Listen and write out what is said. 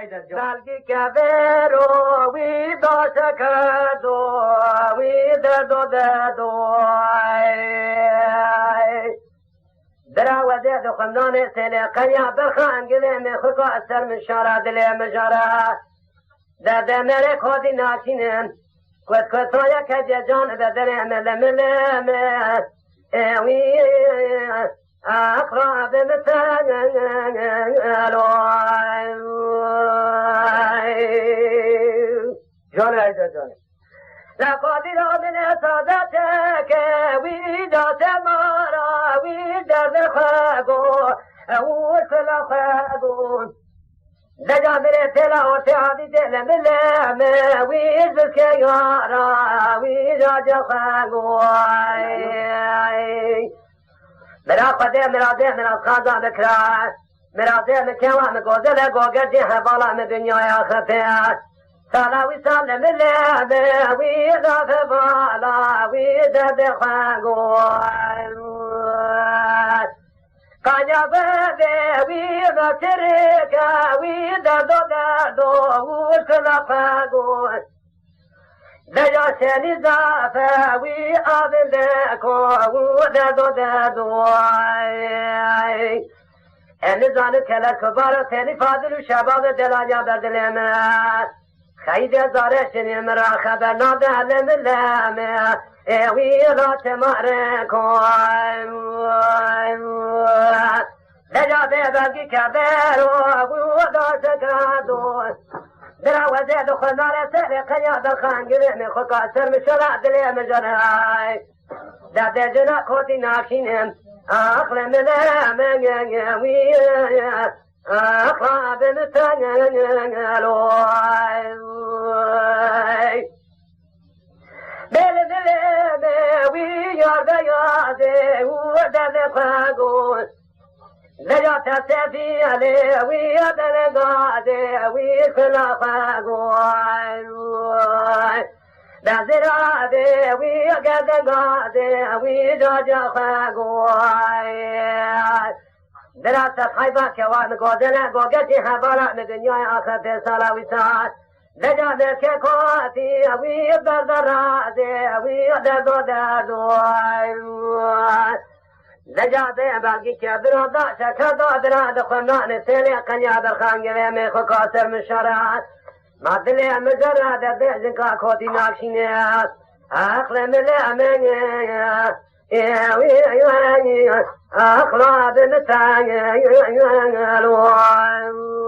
بلگی کبرو وی داشت کردو وی دردو دراوزه دو خمدان سیلی قنیا برخان گله می خوکا اثر مشاره دلی مجاره درده مره کودی ناکینم کود تویا که جان بدره ملم وی اقرب مثل جان عیده جان لقادی را من سادتك ويدا سمارا ويدا خاغو وصل خاغو دجا من تلا وتعدي تلا ملام ويزك يارا ويدا خاغو مرا قدم مرا خاضا بكرا مرا دل كوا مغوزل غوغدي حوالا من دنيا اخرتها سلاوي سلم الله ويدا فبالا ويدا دخاغو كانيا بده ويدا تريكا ويدا دودو وسلافاغو دجا سني زافا وي ابندكو ودا دودو ان زانو كلا كبار ثاني فاضل شباب دلاجا بدلما خيد زارشني مرا خبر نادل ملامه ويلا تماركو دجا بيبقي كبير ودا سكرادو دراوزه دخلنا سرقيا دخان قريم خكا سر مشرع دلي مجرهاي داد جنا كوتي ناكينم أخل ملام أخاب متنالوي بل دلم ويار بيادي ودل قاقون دجا تسفي علي ويدل قادي ويكلا قاقون بزرادي ويقد قادي ويجاجا قاقون دراسة خيبة كوان قودنا قوقتي حبالا من دنيا آخر في صلاة وساعات لجا ذلك كواتي ويبردراتي ويدردو لجا ذي باقي كبرو داشا كدو دراد خنان سيلي قنيا برخان قويمي خكاسر من شرات ما دلي مجرد ذي كوتي ناكشينيات أخلي من الأمين أخلى بمتاع الوان.